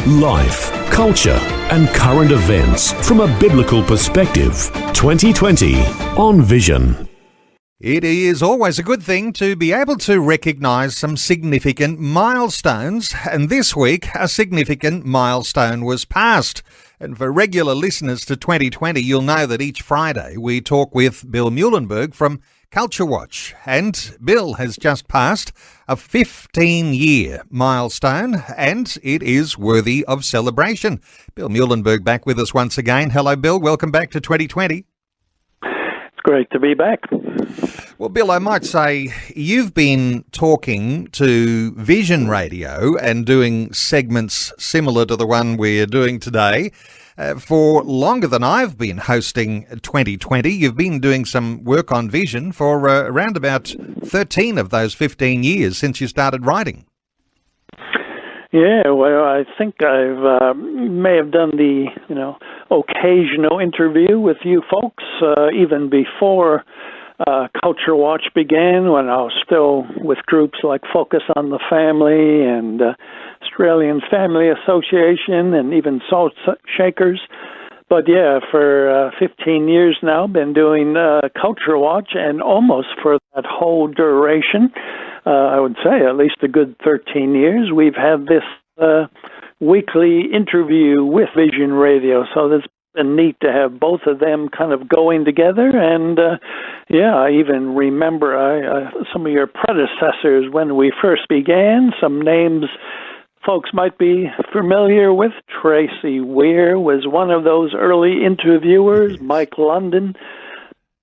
Life, culture, and current events from a biblical perspective. 2020 on Vision. It is always a good thing to be able to recognise some significant milestones, and this week a significant milestone was passed. And for regular listeners to 2020, you'll know that each Friday we talk with Bill Muhlenberg from CultureWatch, and Bill has just passed a 15-year milestone, and it is worthy of celebration. Bill Muhlenberg back with us once again. Hello, Bill. Welcome back to 2020. It's great to be back. Well, Bill, I might say you've been talking to Vision Radio and doing segments similar to the one we're doing today for longer than I've been hosting 2020. You've been doing some work on Vision for around about 13 of those 15 years since you started writing. Yeah, well, I think I've may have done the occasional interview with you folks even before Culture Watch began, when I was still with groups like Focus on the Family and Australian Family Association and even Salt Shakers. But yeah, for 15 years now, been doing Culture Watch, and almost for that whole duration, I would say at least a good 13 years, we've had this weekly interview with Vision Radio. So it's been neat to have both of them kind of going together. And I even remember some of your predecessors when we first began. Some names folks might be familiar with. Tracy Weir was one of those early interviewers, Mike London.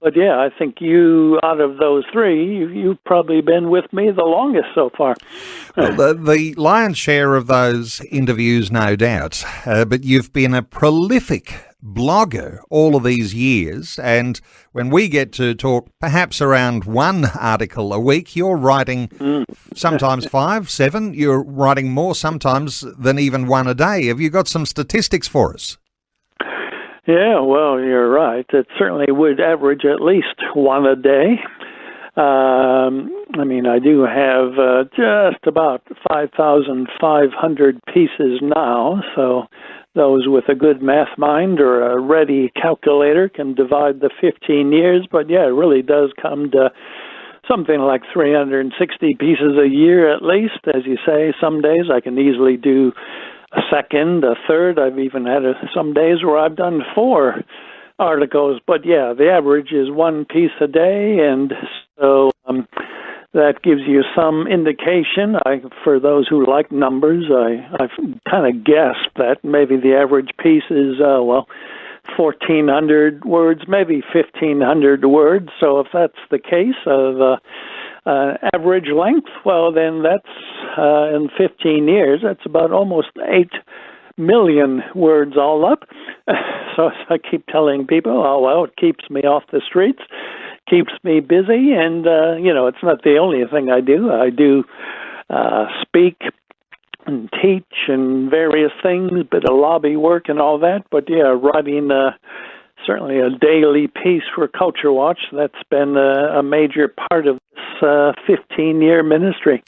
But yeah, I think you, out of those three, you've probably been with me the longest so far. Well, the lion's share of those interviews, no doubt. But you've been a prolific blogger all of these years, and when we get to talk perhaps around one article a week, you're writing sometimes 5, 7, you're writing more sometimes than even one a day. Have you got some statistics for us? Yeah, well, you're right. It certainly would average at least one a day. I do have just about 5,500 pieces now, so those with a good math mind or a ready calculator can divide the 15 years. But yeah, it really does come to something like 360 pieces a year at least. As you say, some days I can easily do a second, a third. I've even had some days where I've done 4 articles. But yeah, the average is one piece a day, and so that gives you some indication. For those who like numbers, I've kind of guessed that maybe the average piece is 1,400 words, maybe 1,500 words. So if that's the case of average length, well, then that's in 15 years, that's about almost 8 million words all up. So I keep telling people, it keeps me off the streets, keeps me busy, and, it's not the only thing I do. I do speak and teach and various things, bit of lobby work and all that. But, yeah, writing certainly a daily piece for Culture Watch, that's been a major part of this 15-year ministry.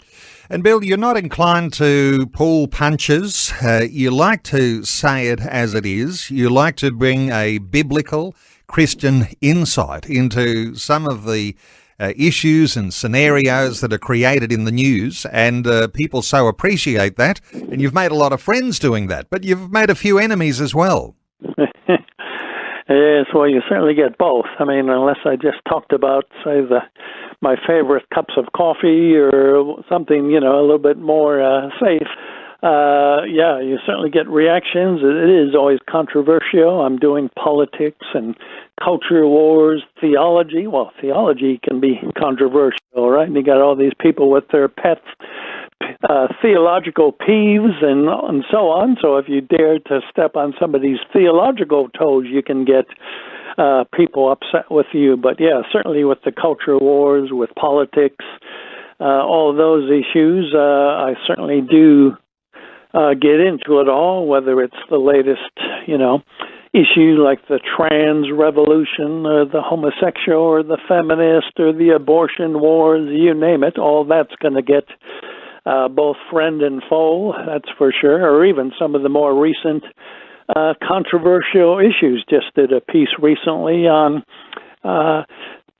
And Bill, you're not inclined to pull punches. You like to say it as it is. You like to bring a biblical Christian insight into some of the issues and scenarios that are created in the news, and people so appreciate that. And you've made a lot of friends doing that, but you've made a few enemies as well. Yes, well, you certainly get both. Unless I just talked about, say, my favorite cups of coffee or something, a little bit more safe. You certainly get reactions. It is always controversial. I'm doing politics and culture wars, theology. Well, theology can be controversial, right? And you got all these people with their pets, theological peeves and so on. So if you dare to step on somebody's theological toes, you can get people upset with you. But yeah, certainly with the culture wars, with politics, all of those issues, I certainly do get into it all, whether it's the latest, issue like the trans revolution or the homosexual or the feminist or the abortion wars, you name it, all that's going to get both friend and foe, that's for sure, or even some of the more recent controversial issues. Just did a piece recently on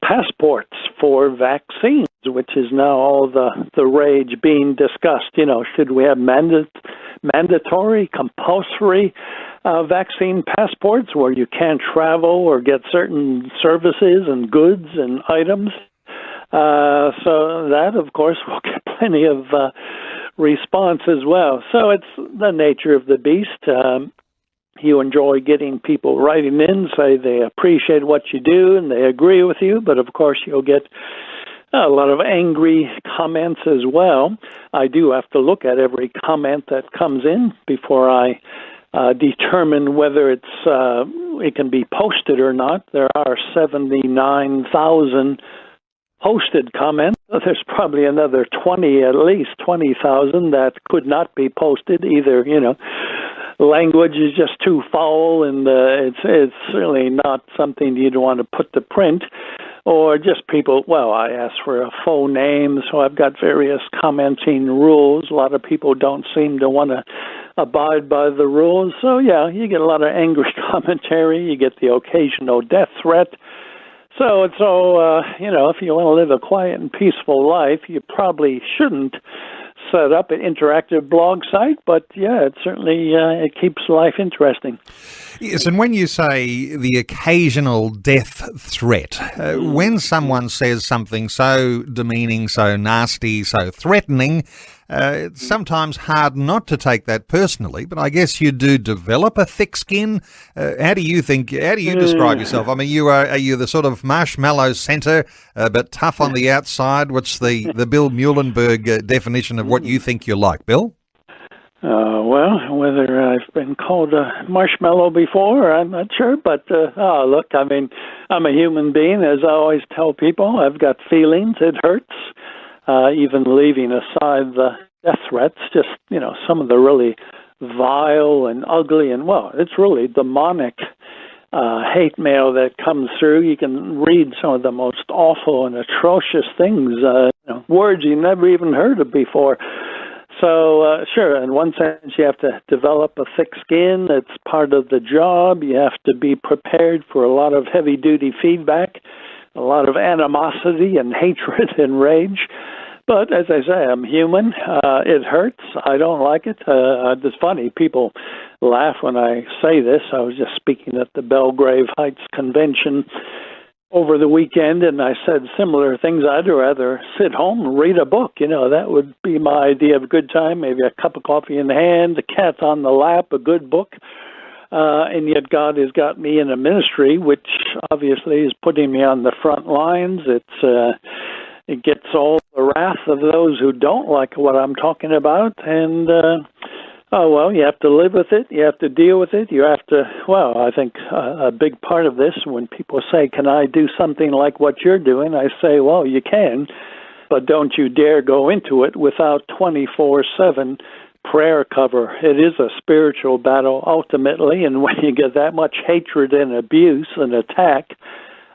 passports for vaccines, which is now all the rage being discussed. Should we have mandatory, compulsory vaccine passports where you can't travel or get certain services and goods and items? So that, of course, will get plenty of response as well. So it's the nature of the beast. You enjoy getting people writing in, say they appreciate what you do and they agree with you, but of course you'll get a lot of angry comments as well. I do have to look at every comment that comes in before I determine whether it can be posted or not. There are 79,000 posted comments. There's probably another at least 20,000 that could not be posted either. Language is just too foul, and it's certainly not something you'd want to put to print. Or just people, I asked for a full name, so I've got various commenting rules. A lot of people don't seem to want to abide by the rules. So, you get a lot of angry commentary. You get the occasional death threat. So it's all, if you want to live a quiet and peaceful life, you probably shouldn't set up an interactive blog site, but it certainly it keeps life interesting. Yes, and when you say the occasional death threat, when someone says something so demeaning, so nasty, so threatening, it's sometimes hard not to take that personally, but I guess you do develop a thick skin. How do you describe yourself? I mean, are you the sort of marshmallow center, but tough on the outside? What's the Bill Muhlenberg definition of what you think you're like, Bill? Whether I've been called a marshmallow before, I'm not sure. But, look, I mean, I'm a human being. As I always tell people, I've got feelings. It hurts. Even leaving aside the death threats, just, some of the really vile and ugly and, it's really demonic hate mail that comes through. You can read some of the most awful and atrocious things, words you never even heard of before. So, sure, in one sense, you have to develop a thick skin. It's part of the job. You have to be prepared for a lot of heavy-duty feedback, a lot of animosity and hatred and rage. But as I say, I'm human. It hurts. I don't like it. It's funny. People laugh when I say this. I was just speaking at the Belgrave Heights Convention over the weekend, and I said similar things. I'd rather sit home and read a book. That would be my idea of a good time. Maybe a cup of coffee in the hand, a cat on the lap, a good book. And yet God has got me in a ministry, which obviously is putting me on the front lines. It gets all the wrath of those who don't like what I'm talking about. And, you have to live with it. You have to deal with it. You have to, I think a big part of this, when people say, can I do something like what you're doing? I say, you can, but don't you dare go into it without 24/7 prayer cover. It is a spiritual battle ultimately, and when you get that much hatred and abuse and attack,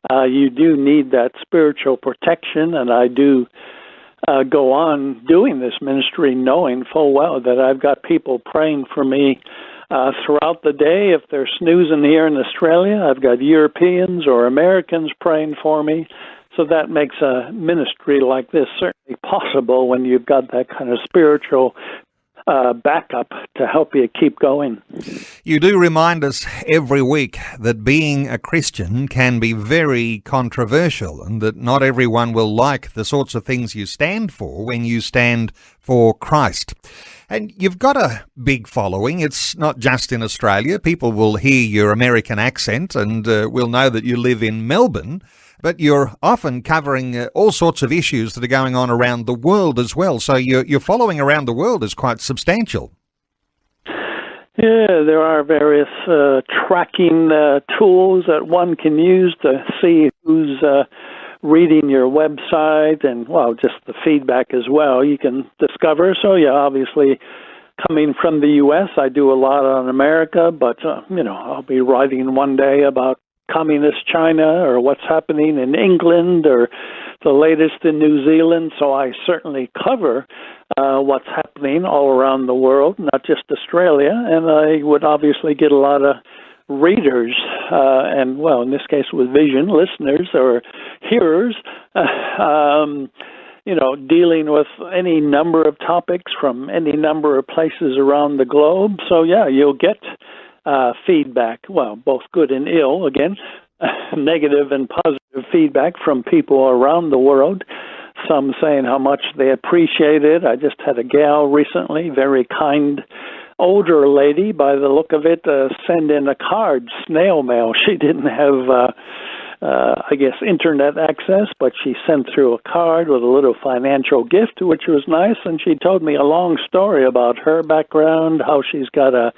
you do need that spiritual protection. And I do go on doing this ministry knowing full well that I've got people praying for me throughout the day. If they're snoozing here in Australia, I've got Europeans or Americans praying for me. So that makes a ministry like this certainly possible when you've got that kind of spiritual backup to help you keep going. You do remind us every week that being a Christian can be very controversial, and that not everyone will like the sorts of things you stand for when you stand for Christ. And you've got a big following. It's not just in Australia. People will hear your American accent and will know that you live in Melbourne. But you're often covering all sorts of issues that are going on around the world as well. So your following around the world is quite substantial. Yeah, there are various tracking tools that one can use to see who's reading your website and, just the feedback as well you can discover. So, obviously, coming from the U.S., I do a lot on America, but, I'll be writing one day about communist China or what's happening in England or the latest in New Zealand, so I certainly cover what's happening all around the world, not just Australia, and I would obviously get a lot of readers, and, well, in this case with vision, listeners or hearers, dealing with any number of topics from any number of places around the globe. So, yeah, you'll get feedback, well, both good and ill, again, negative and positive feedback from people around the world, some saying how much they appreciate it. I just had a gal recently, very kind older lady, by the look of it, send in a card, snail mail. She didn't have, internet access, but she sent through a card with a little financial gift, which was nice, and she told me a long story about her background, how she's got a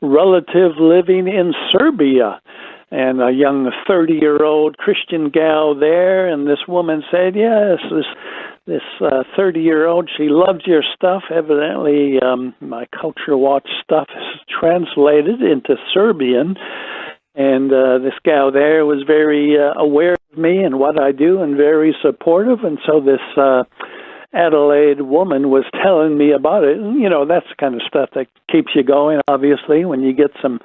relative living in Serbia, and a young 30-year-old Christian gal there, and this woman said, yes, this 30-year-old, she loves your stuff. Evidently, my CultureWatch stuff is translated into Serbian, and this gal there was very aware of me and what I do and very supportive, and so this Adelaide woman was telling me about it. And, that's the kind of stuff that keeps you going, obviously, when you get some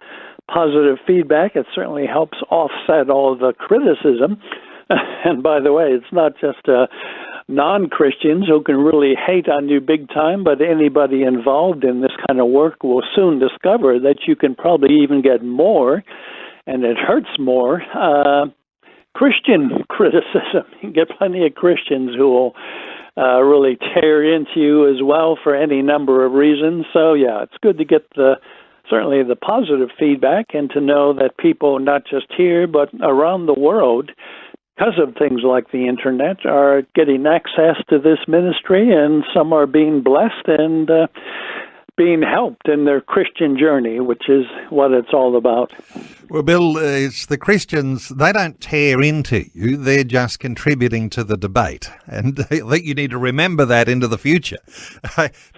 positive feedback. It certainly helps offset all the criticism. And by the way, it's not just non-Christians who can really hate on you big time, but anybody involved in this kind of work will soon discover that you can probably even get more, and it hurts more, Christian criticism. You can get plenty of Christians who will really tear into you as well for any number of reasons. So, yeah, it's good to get certainly the positive feedback and to know that people, not just here, but around the world, because of things like the internet, are getting access to this ministry, and some are being blessed and being helped in their Christian journey, which is what it's all about. Well, Bill, it's the Christians, they don't tear into you, they're just contributing to the debate. And I think you need to remember that into the future.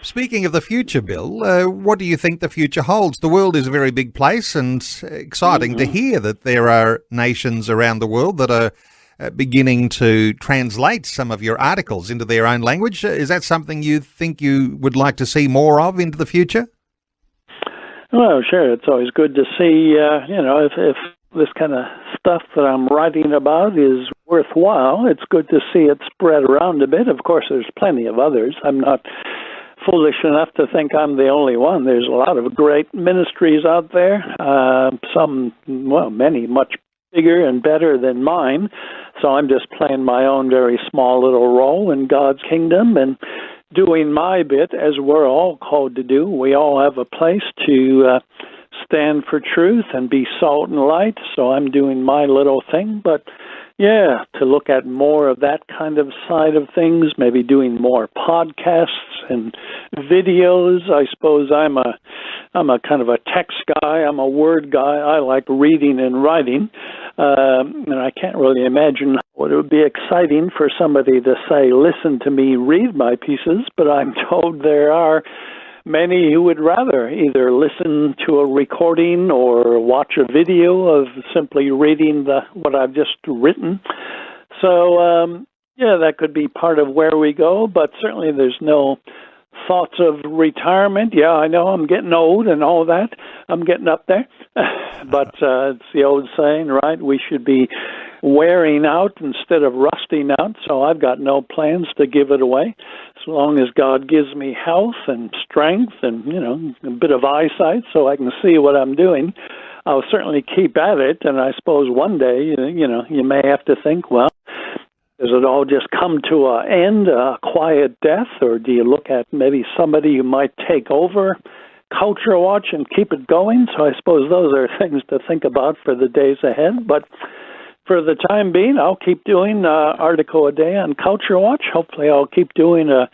Speaking of the future, Bill, what do you think the future holds? The world is a very big place, and exciting to hear that there are nations around the world that are beginning to translate some of your articles into their own language. Is that something you think you would like to see more of into the future? Well, sure. It's always good to see, if this kind of stuff that I'm writing about is worthwhile, it's good to see it spread around a bit. Of course, there's plenty of others. I'm not foolish enough to think I'm the only one. There's a lot of great ministries out there, many much bigger and better than mine. So I'm just playing my own very small little role in God's kingdom and doing my bit, as we're all called to do. We all have a place to stand for truth and be salt and light. So I'm doing my little thing. But yeah, to look at more of that kind of side of things, maybe doing more podcasts and videos. I suppose I'm a kind of a text guy. I'm a word guy. I like reading and writing. And I can't really imagine what it would be exciting for somebody to say, listen to me read my pieces, but I'm told there are many who would rather either listen to a recording or watch a video of simply reading what I've just written. So, that could be part of where we go, but certainly there's no thoughts of retirement. Yeah, I know I'm getting old and all that. I'm getting up there. But it's the old saying, right? We should be wearing out instead of rusting out. So I've got no plans to give it away. As long as God gives me health and strength and, a bit of eyesight so I can see what I'm doing, I'll certainly keep at it. And I suppose one day, you may have to think, well, does it all just come to an end, a quiet death, or do you look at maybe somebody who might take over CultureWatch and keep it going? So I suppose those are things to think about for the days ahead. But for the time being, I'll keep doing an article a day on CultureWatch. Hopefully I'll keep doing an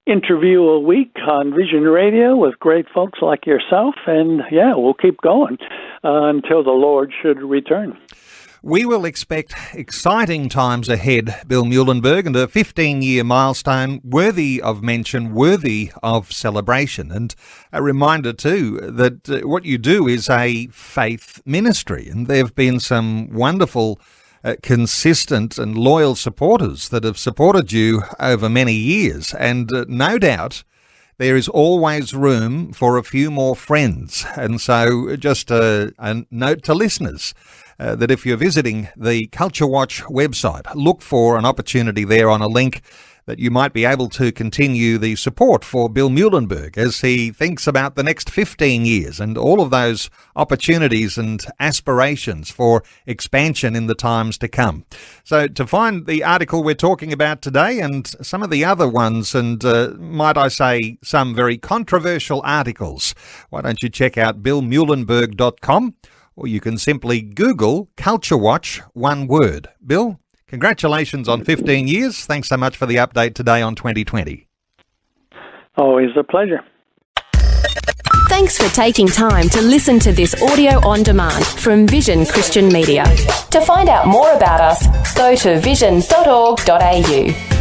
interview a week on Vision Radio with great folks like yourself. And, we'll keep going until the Lord should return. We will expect exciting times ahead, Bill Muhlenberg, and a 15-year milestone worthy of mention, worthy of celebration. And a reminder, too, that what you do is a faith ministry. And there have been some wonderful consistent and loyal supporters that have supported you over many years. And no doubt there is always room for a few more friends. And so just a note to listeners that if you're visiting the Culture Watch website, look for an opportunity there on a link that you might be able to continue the support for Bill Muhlenberg as he thinks about the next 15 years and all of those opportunities and aspirations for expansion in the times to come. So to find the article we're talking about today and some of the other ones, and might I say some very controversial articles, why don't you check out billmuhlenberg.com, or you can simply Google Culture Watch, one word. Bill, congratulations on 15 years. Thanks so much for the update today on 2020. Always a pleasure. Thanks for taking time to listen to this audio on demand from Vision Christian Media. To find out more about us, go to vision.org.au.